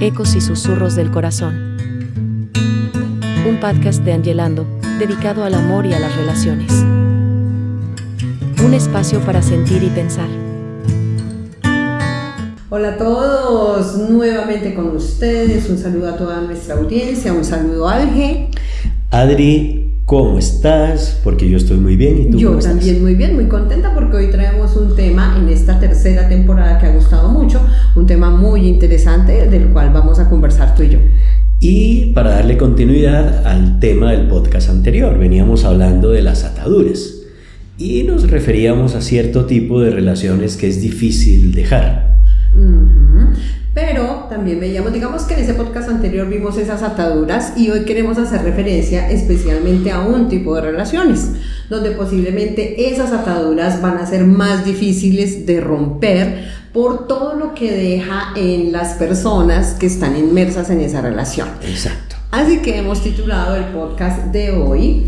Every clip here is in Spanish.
Ecos y susurros del corazón. Un podcast de Angelando, dedicado al amor y a las relaciones. Un espacio para sentir y pensar. Hola a todos, nuevamente con ustedes, un saludo a toda nuestra audiencia, un saludo a Alge. Adri, ¿cómo estás? Porque yo estoy muy bien, ¿y tú Yo cómo estás? también muy bien, muy contenta porque hoy traemos un tema en esta tercera temporada que ha gustado mucho, un tema muy interesante del cual vamos a conversar tú y yo. Y para darle continuidad al tema del podcast anterior, veníamos hablando de las ataduras y nos referíamos a cierto tipo de relaciones que es difícil dejar. Pero también veíamos, digamos que en ese podcast anterior vimos esas ataduras y hoy queremos hacer referencia especialmente a un tipo de relaciones donde posiblemente esas ataduras van a ser más difíciles de romper por todo lo que deja en las personas que están inmersas en esa relación. Exacto. Así que hemos titulado el podcast de hoy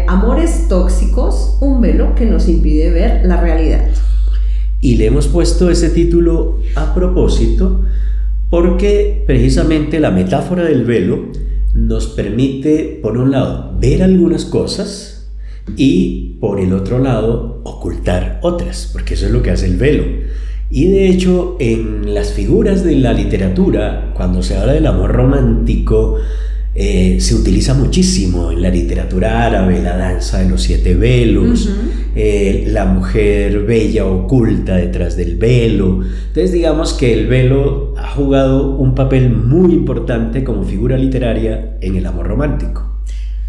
Amores tóxicos, un velo que nos impide ver la realidad. Y le hemos puesto ese título a propósito porque precisamente la metáfora del velo nos permite, por un lado, ver algunas cosas y, por el otro lado, ocultar otras, porque eso es lo que hace el velo. Y de hecho, en las figuras de la literatura, cuando se habla del amor romántico, se utiliza muchísimo en la literatura árabe, la danza de los 7 velos, la mujer bella oculta detrás del velo. Entonces digamos que el velo ha jugado un papel muy importante como figura literaria en el amor romántico.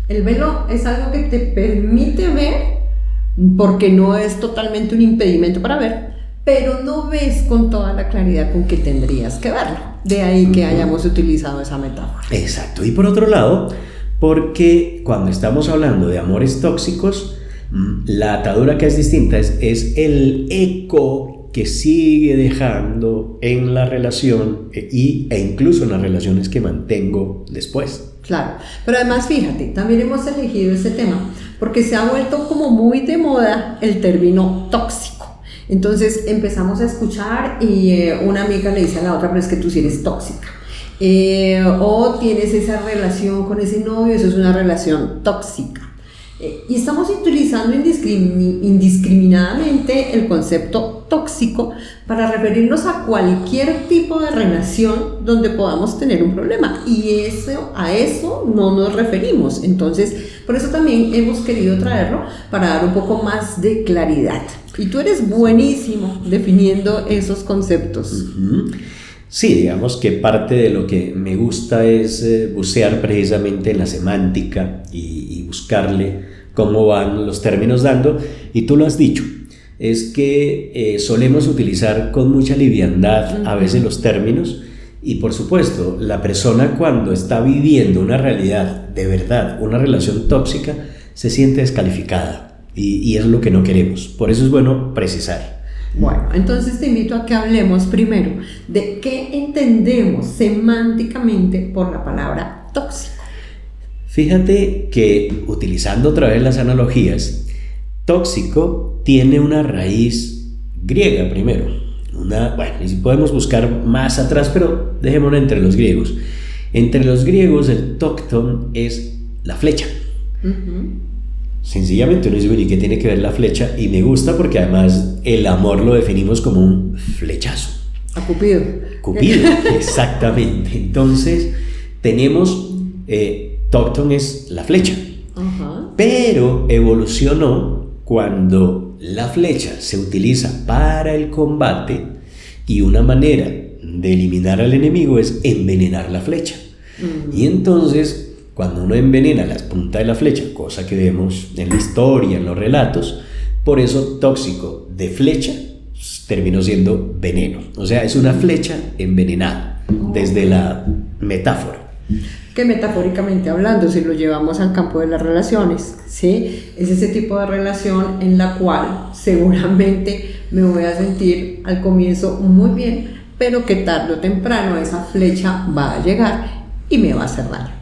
El velo es algo que te permite ver, porque no es totalmente un impedimento para ver, pero no ves con toda la claridad con que tendrías que verlo. De ahí que hayamos utilizado esa metáfora. Exacto. Y por otro lado, porque cuando estamos hablando de amores tóxicos, la atadura que es distinta es el eco que sigue dejando en la relación e incluso en las relaciones que mantengo después. Claro, pero además fíjate, también hemos elegido este tema porque se ha vuelto como muy de moda el término tóxico. Entonces empezamos a escuchar y una amiga le dice a la otra, pero es que tú sí eres tóxica. O tienes esa relación con ese novio, eso es una relación tóxica. Y estamos utilizando indiscriminadamente el concepto tóxico para referirnos a cualquier tipo de relación donde podamos tener un problema, y a eso no nos referimos. Entonces, por eso también hemos querido traerlo para dar un poco más de claridad. Y tú eres buenísimo definiendo esos conceptos. Sí, digamos que parte de lo que me gusta es bucear precisamente en la semántica y buscarle cómo van los términos dando. Y tú lo has dicho, es que solemos utilizar con mucha liviandad a veces los términos. Y por supuesto, la persona cuando está viviendo una realidad de verdad, una relación tóxica, se siente descalificada. Y es lo que no queremos. Por eso es bueno precisar. Bueno, entonces te invito a que hablemos primero de qué entendemos semánticamente por la palabra tóxico. Fíjate que, utilizando otra vez las analogías, tóxico tiene una raíz griega primero. Bueno, y podemos buscar más atrás, pero dejémoslo entre los griegos. Entre los griegos el tócton es la flecha. Sencillamente uno dice, ¿y qué tiene que ver la flecha? Y me gusta porque además el amor lo definimos como un flechazo. A Cupido. Cupido, exactamente. Entonces tenemos, tócton es la flecha, pero evolucionó cuando la flecha se utiliza para el combate y una manera de eliminar al enemigo es envenenar la flecha. Y entonces, cuando uno envenena la punta de la flecha, cosa que vemos en la historia, en los relatos, por eso tóxico de flecha terminó siendo veneno. O sea, es una flecha envenenada desde la metáfora. Que metafóricamente hablando, si lo llevamos al campo de las relaciones, ¿sí? Es ese tipo de relación en la cual seguramente me voy a sentir al comienzo muy bien, pero que tarde o temprano esa flecha va a llegar y me va a hacer daño.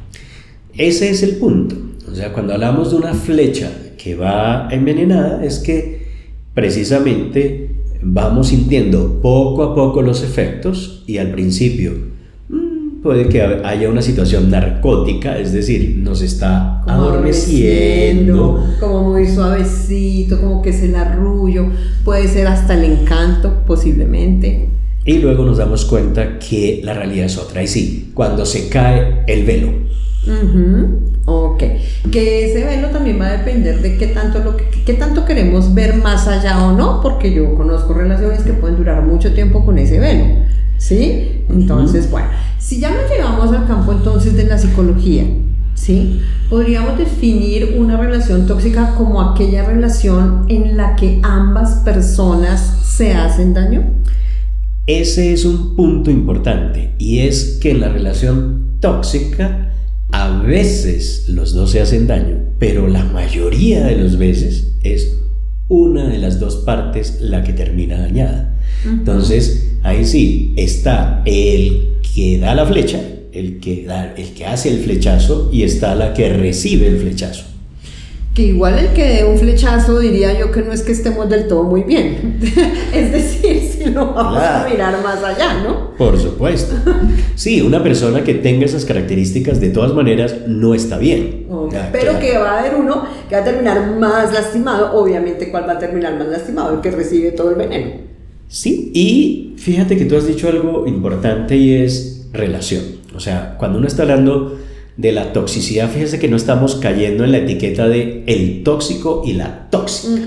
Ese es el punto. O sea, cuando hablamos de una flecha que va envenenada, es que precisamente vamos sintiendo poco a poco los efectos y al principio puede que haya una situación narcótica, es decir, nos está Como adormeciendo, como muy suavecito, como que es el arrullo, puede ser hasta el encanto, posiblemente. y luego nos damos cuenta que la realidad es otra. Y sí, cuando se cae el velo. Ok, que ese velo también va a depender de qué tanto queremos ver más allá o no, porque yo conozco relaciones que pueden durar mucho tiempo con ese velo, ¿sí? Entonces, bueno, si ya nos llevamos al campo entonces de la psicología, ¿sí? Podríamos definir una relación tóxica como aquella relación en la que ambas personas se hacen daño. Ese es un punto importante, y es que en la relación tóxica a veces los dos se hacen daño, pero la mayoría de las veces es una de las dos partes la que termina dañada. Entonces ahí sí está el que da la flecha, el que hace el flechazo, y está la que recibe el flechazo. Que igual el que dé un flechazo diría yo que no es que estemos del todo muy bien. Es decir, si lo vamos a mirar más allá, ¿no? Por supuesto. Sí, una persona que tenga esas características de todas maneras no está bien. Pero claro, que va a haber uno que va a terminar más lastimado. Obviamente, ¿cuál va a terminar más lastimado? El que recibe todo el veneno. Sí, y fíjate que tú has dicho algo importante, y es relación. O sea, cuando uno está hablando de la toxicidad, fíjese que no estamos cayendo en la etiqueta de el tóxico y la tóxica.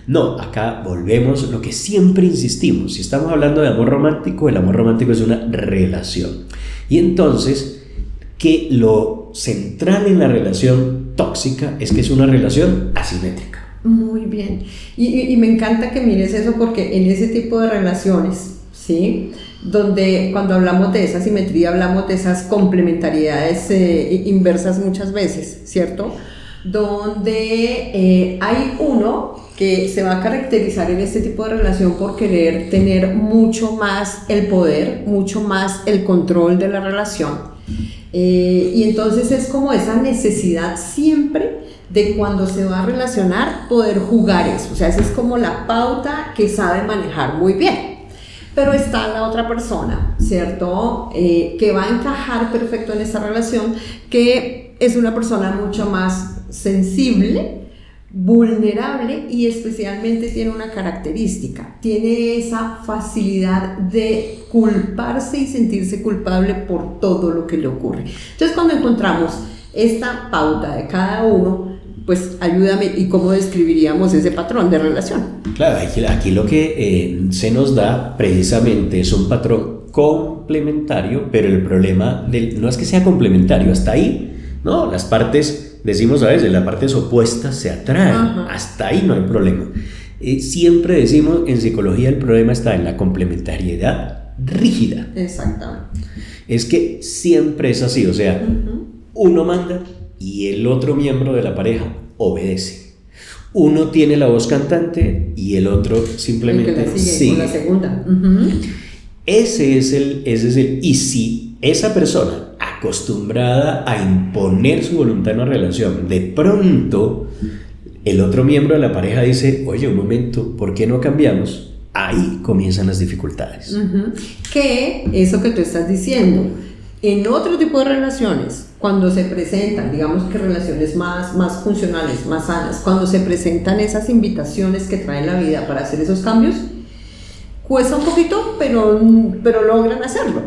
No, acá volvemos lo que siempre insistimos. Si estamos hablando de amor romántico, el amor romántico es una relación. Y entonces, que lo central en la relación tóxica es que es una relación asimétrica. Muy bien. Y me encanta que mires eso, porque en ese tipo de relaciones, ¿sí?, donde cuando hablamos de esa simetría hablamos de esas complementariedades inversas muchas veces, ¿cierto? Donde hay uno que se va a caracterizar en este tipo de relación por querer tener mucho más el poder, mucho más el control de la relación, y entonces es como esa necesidad siempre de cuando se va a relacionar poder jugar eso. O sea, esa es como la pauta que sabe manejar muy bien. Pero está la otra persona, ¿cierto? Que va a encajar perfecto en esta relación, que es una persona mucho más sensible, vulnerable, y especialmente tiene una característica: tiene esa facilidad de culparse y sentirse culpable por todo lo que le ocurre. Entonces, cuando encontramos esta pauta de cada uno, pues ayúdame, ¿y cómo describiríamos ese patrón de relación? Claro, aquí lo que se nos da precisamente es un patrón complementario, pero el problema no es que sea complementario, hasta ahí, ¿no? Las partes, decimos a veces, las partes opuestas se atraen, hasta ahí no hay problema. Siempre decimos en psicología el problema está en la complementariedad rígida. Exactamente. Es que siempre es así, o sea, uno manda y el otro miembro de la pareja obedece. Uno tiene la voz cantante y el otro simplemente sigue. Con la segunda. Ese es el. Y si esa persona acostumbrada a imponer su voluntad en una relación, de pronto el otro miembro de la pareja dice: oye, un momento, ¿por qué no cambiamos? Ahí comienzan las dificultades. Que eso que tú estás diciendo, en otro tipo de relaciones, cuando se presentan, digamos que relaciones más funcionales, más sanas, cuando se presentan esas invitaciones que trae la vida para hacer esos cambios, cuesta un poquito, pero logran hacerlo.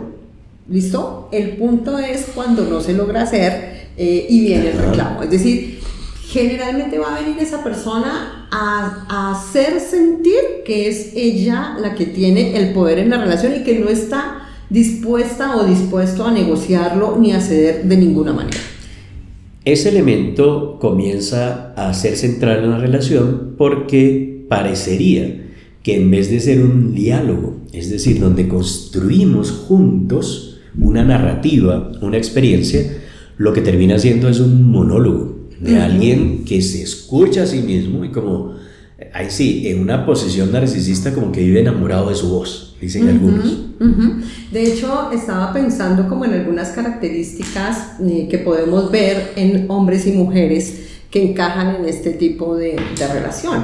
¿Listo? El punto es cuando no se logra hacer y viene el reclamo. Es decir, generalmente va a venir esa persona a hacer sentir que es ella la que tiene el poder en la relación y que no está dispuesta o dispuesto a negociarlo ni a ceder de ninguna manera. Ese elemento comienza a ser central en la relación porque parecería que en vez de ser un diálogo, es decir, donde construimos juntos una narrativa, una experiencia, lo que termina siendo es un monólogo de alguien que se escucha a sí mismo y como, ahí sí, en una posición narcisista, como que vive enamorado de su voz, dicen algunos. De hecho, estaba pensando como en algunas características que podemos ver en hombres y mujeres que encajan en este tipo de relación.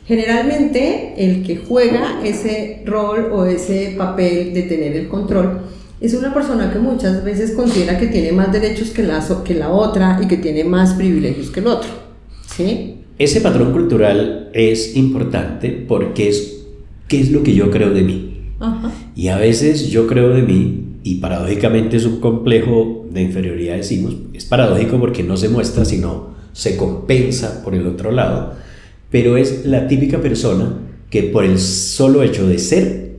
Generalmente el que juega ese rol o ese papel de tener el control es una persona que muchas veces considera que tiene más derechos que la otra y que tiene más privilegios que el otro, ¿sí? Ese patrón cultural es importante porque ¿qué es lo que yo creo de mí? Ajá. Y a veces yo creo de mí, y paradójicamente es un complejo de inferioridad, decimos, es paradójico porque no se muestra, sino se compensa por el otro lado, pero es la típica persona que por el solo hecho de ser,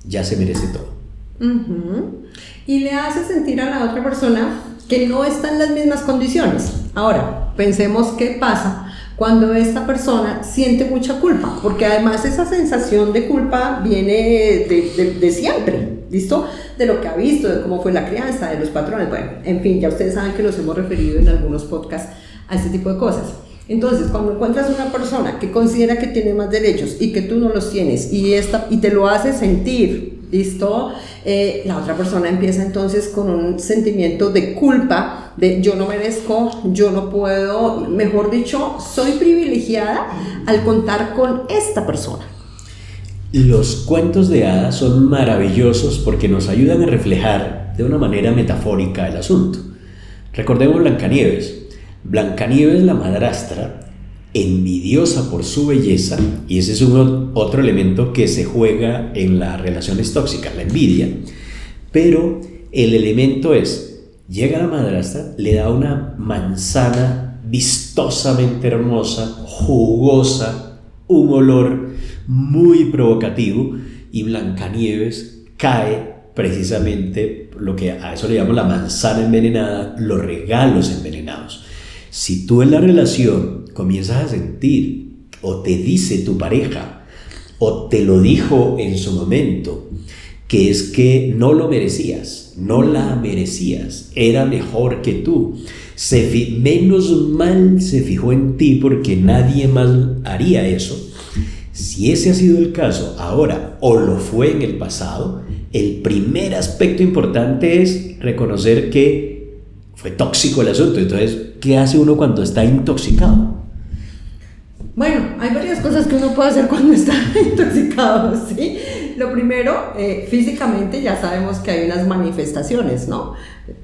ya se merece todo. Uh-huh. Y le hace sentir a la otra persona que no está en las mismas condiciones. Ahora, pensemos qué pasa cuando esta persona siente mucha culpa, porque además esa sensación de culpa viene de siempre, ¿listo? De lo que ha visto, de cómo fue la crianza, de los patrones, bueno, en fin, ya ustedes saben que nos hemos referido en algunos podcasts a este tipo de cosas. Entonces, cuando encuentras una persona que considera que tiene más derechos y que tú no los tienes y te lo hace sentir, ¿listo? La otra persona empieza entonces con un sentimiento de culpa, de yo no merezco, yo no puedo, mejor dicho, soy privilegiada al contar con esta persona. Los cuentos de hadas son maravillosos porque nos ayudan a reflejar de una manera metafórica el asunto. Recordemos Blancanieves. Blancanieves, la madrastra, envidiosa por su belleza, y ese es otro elemento que se juega en las relaciones tóxicas, la envidia, pero el elemento es, llega la madrastra, le da una manzana vistosamente hermosa, jugosa, un olor muy provocativo, y Blancanieves cae precisamente lo que a eso le llamamos la manzana envenenada, los regalos envenenados. Si tú en la relación comienzas a sentir, o te dice tu pareja, o te lo dijo en su momento, que es que no lo merecías, no la merecías, era mejor que tú, menos mal se fijó en ti porque nadie más haría eso. Si ese ha sido el caso ahora o lo fue en el pasado, el primer aspecto importante es reconocer que fue tóxico el asunto. Entonces, ¿qué hace uno cuando está intoxicado? Bueno, hay varias cosas que uno puede hacer cuando está intoxicado, ¿sí? Lo primero, físicamente ya sabemos que hay unas manifestaciones, ¿no?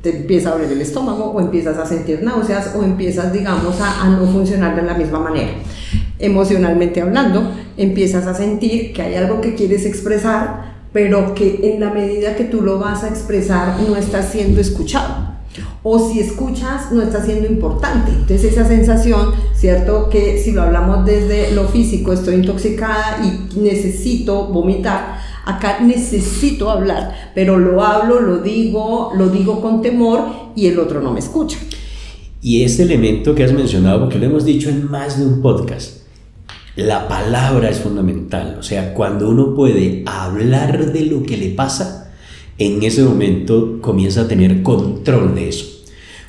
Te empieza a doler el estómago, o empiezas a sentir náuseas, o empiezas, digamos, a no funcionar de la misma manera. Emocionalmente hablando, empiezas a sentir que hay algo que quieres expresar, pero que en la medida que tú lo vas a expresar no está siendo escuchado. O si escuchas, no está siendo importante. Entonces esa sensación, ¿cierto? Que si lo hablamos desde lo físico, estoy intoxicada y necesito vomitar. Acá necesito hablar, pero lo hablo, lo digo con temor y el otro no me escucha. Y este elemento que has mencionado, porque lo hemos dicho en más de un podcast, la palabra es fundamental. O sea, cuando uno puede hablar de lo que le pasa, en ese momento comienza a tener control de eso.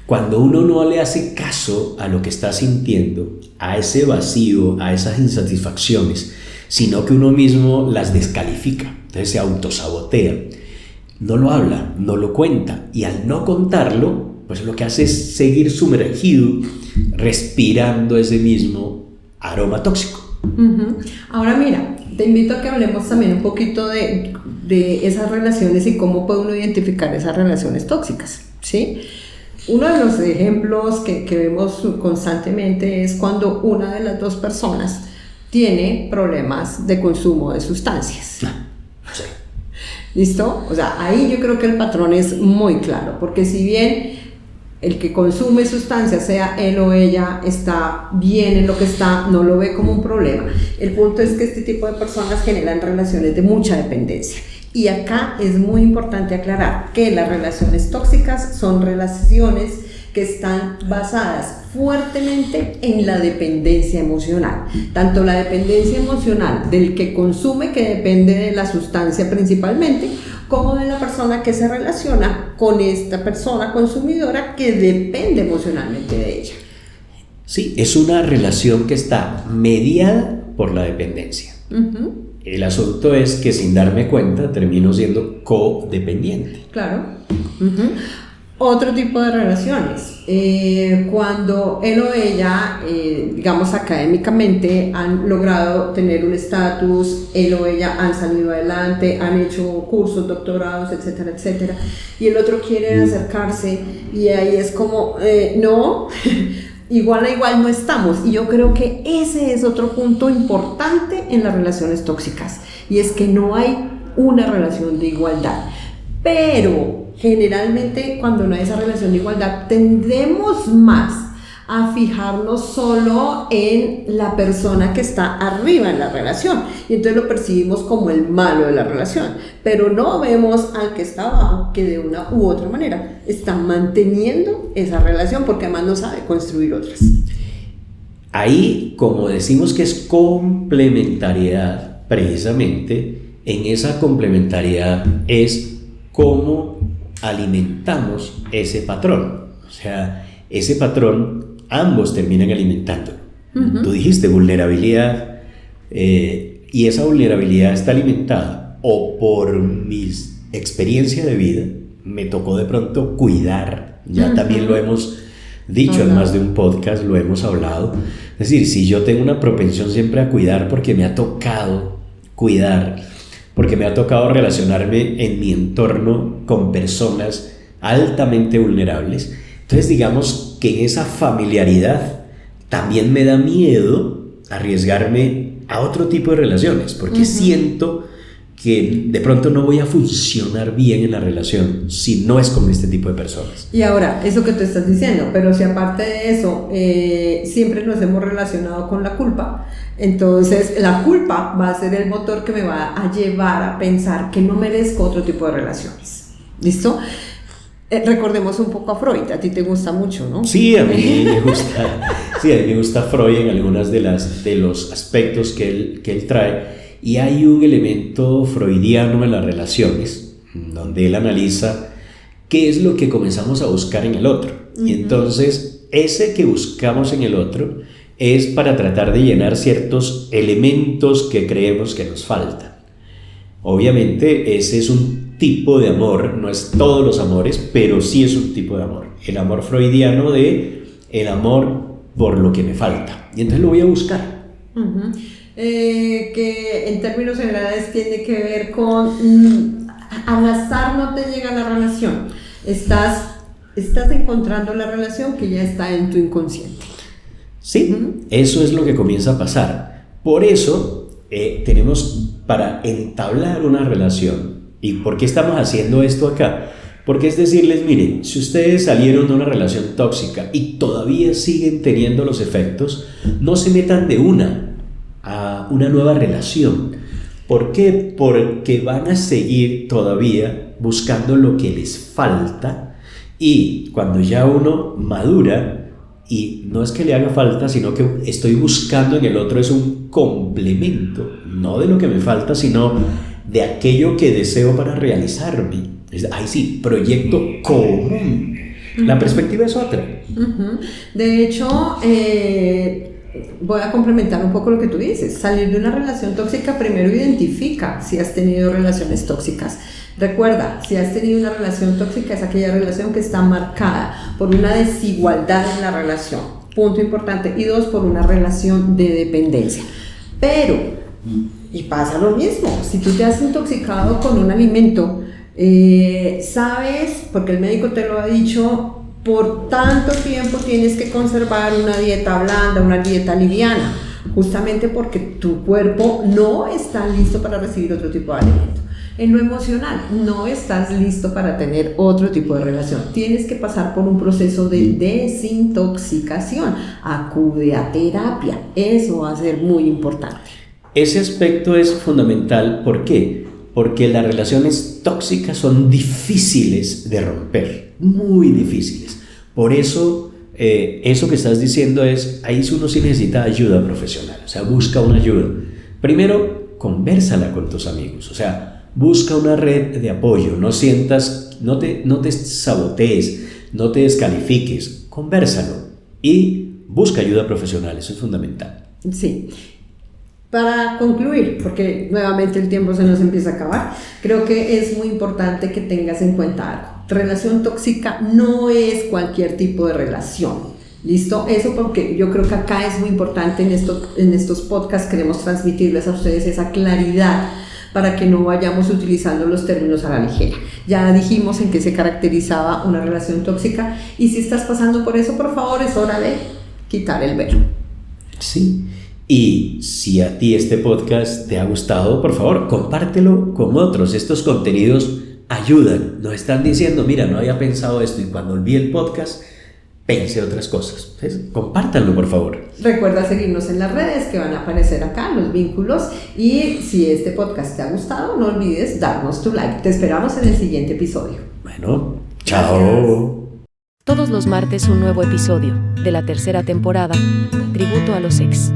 Cuando uno no le hace caso a lo que está sintiendo, a ese vacío, a esas insatisfacciones, sino que uno mismo las descalifica, entonces se autosabotea, no lo habla, no lo cuenta, y al no contarlo, pues lo que hace es seguir sumergido, respirando ese mismo aroma tóxico. Uh-huh. Ahora mira, te invito a que hablemos también un poquito de esas relaciones y cómo puede uno identificar esas relaciones tóxicas, ¿sí? Uno de los ejemplos que vemos constantemente es cuando una de las dos personas tiene problemas de consumo de sustancias. Sí. ¿Listo? O sea, ahí yo creo que el patrón es muy claro, porque si bien el que consume sustancias, sea él o ella, está bien en lo que está, no lo ve como un problema. El punto es que este tipo de personas generan relaciones de mucha dependencia. Y acá es muy importante aclarar que las relaciones tóxicas son relaciones que están basadas fuertemente en la dependencia emocional. Tanto la dependencia emocional del que consume, que depende de la sustancia principalmente, como de la persona que se relaciona con esta persona consumidora que depende emocionalmente de ella. Sí, es una relación que está mediada por la dependencia. Uh-huh. El asunto es que sin darme cuenta termino siendo codependiente. Claro. Uh-huh. Otro tipo de relaciones, cuando él o ella, digamos académicamente, han logrado tener un estatus, él o ella han salido adelante, han hecho cursos, doctorados, etcétera, etcétera, y el otro quiere acercarse y ahí es como, no, igual a igual no estamos. Y yo creo que ese es otro punto importante en las relaciones tóxicas, y es que no hay una relación de igualdad, pero generalmente cuando no hay esa relación de igualdad tendemos más a fijarnos solo en la persona que está arriba en la relación, y entonces lo percibimos como el malo de la relación, pero no vemos al que está abajo, que de una u otra manera está manteniendo esa relación, porque además no sabe construir otras. Ahí, como decimos que es complementariedad, precisamente en esa complementariedad es cómo alimentamos ese patrón. O sea, ese patrón ambos terminan alimentándolo. Tú dijiste vulnerabilidad, y esa vulnerabilidad está alimentada o por mi experiencia de vida, me tocó de pronto cuidar, ya también lo hemos dicho en más de un podcast, lo hemos hablado. Es decir, si yo tengo una propensión siempre a cuidar porque me ha tocado cuidar, porque me ha tocado relacionarme en mi entorno con personas altamente vulnerables, entonces digamos que en esa familiaridad también me da miedo arriesgarme a otro tipo de relaciones, porque siento que de pronto no voy a funcionar bien en la relación si no es con este tipo de personas. Y ahora, eso que tú estás diciendo, pero si aparte de eso siempre nos hemos relacionado con la culpa, entonces la culpa va a ser el motor que me va a llevar a pensar que no merezco otro tipo de relaciones. ¿Listo? Recordemos un poco a Freud. A ti te gusta mucho, ¿no? Sí, a mí me gusta. Sí, a mí me gusta Freud en algunas de los aspectos que él trae. Y hay un elemento freudiano en las relaciones, donde él analiza qué es lo que comenzamos a buscar en el otro. Y entonces, ese que buscamos en el otro es para tratar de llenar ciertos elementos que creemos que nos faltan. Obviamente, ese es un tipo de amor, no es todos los amores, pero sí es un tipo de amor. El amor freudiano de el amor por lo que me falta. Y entonces lo voy a buscar. Que en términos generales tiene que ver con al azar no te llega la relación, estás encontrando la relación que ya está en tu inconsciente. Sí, eso es lo que comienza a pasar. Por eso tenemos, para entablar una relación, ¿y por qué estamos haciendo esto acá? Porque es decirles, miren, si ustedes salieron de una relación tóxica y todavía siguen teniendo los efectos, no se metan de una a una nueva relación. ¿Por qué? Porque van a seguir todavía buscando lo que les falta, y cuando ya uno madura, y no es que le haga falta, sino que estoy buscando en el otro es un complemento, no de lo que me falta, sino de aquello que deseo para realizarme. Ahí sí, proyecto común. La perspectiva es otra. De hecho, voy a complementar un poco lo que tú dices. Salir de una relación tóxica, primero identifica si has tenido relaciones tóxicas. Recuerda, si has tenido una relación tóxica, es aquella relación que está marcada por una desigualdad en la relación. Punto importante. Y dos, por una relación de dependencia. Pero, y pasa lo mismo, si tú te has intoxicado con un alimento, sabes, porque el médico te lo ha dicho, por tanto tiempo tienes que conservar una dieta blanda, una dieta liviana, justamente porque tu cuerpo no está listo para recibir otro tipo de alimento. En lo emocional, no estás listo para tener otro tipo de relación. Tienes que pasar por un proceso de desintoxicación. Acude a terapia. Eso va a ser muy importante. Ese aspecto es fundamental. ¿Por qué? Porque las relaciones tóxicas son difíciles de romper, muy difíciles. Por eso, eso que estás diciendo es, ahí uno sí necesita ayuda profesional, o sea, busca una ayuda. Primero, convérsala con tus amigos, o sea, busca una red de apoyo, no te sabotees, no te descalifiques, convérsalo y busca ayuda profesional, eso es fundamental. Sí. Para concluir, porque nuevamente el tiempo se nos empieza a acabar, creo que es muy importante que tengas en cuenta algo. Relación tóxica no es cualquier tipo de relación. ¿Listo? Eso porque yo creo que acá es muy importante en estos podcasts, queremos transmitirles a ustedes esa claridad para que no vayamos utilizando los términos a la ligera. Ya dijimos en qué se caracterizaba una relación tóxica y si estás pasando por eso, por favor, es hora de quitar el velo. Sí. Y si a ti este podcast te ha gustado, por favor, compártelo con otros. Estos contenidos ayudan. Nos están diciendo, mira, no había pensado esto y cuando olvidé el podcast, pense otras cosas. Entonces, compártanlo, por favor. Recuerda seguirnos en las redes que van a aparecer acá, los vínculos. Y si este podcast te ha gustado, no olvides darnos tu like. Te esperamos en el siguiente episodio. Bueno, chao. Todos los martes un nuevo episodio de la tercera temporada, Tributo a los Ex.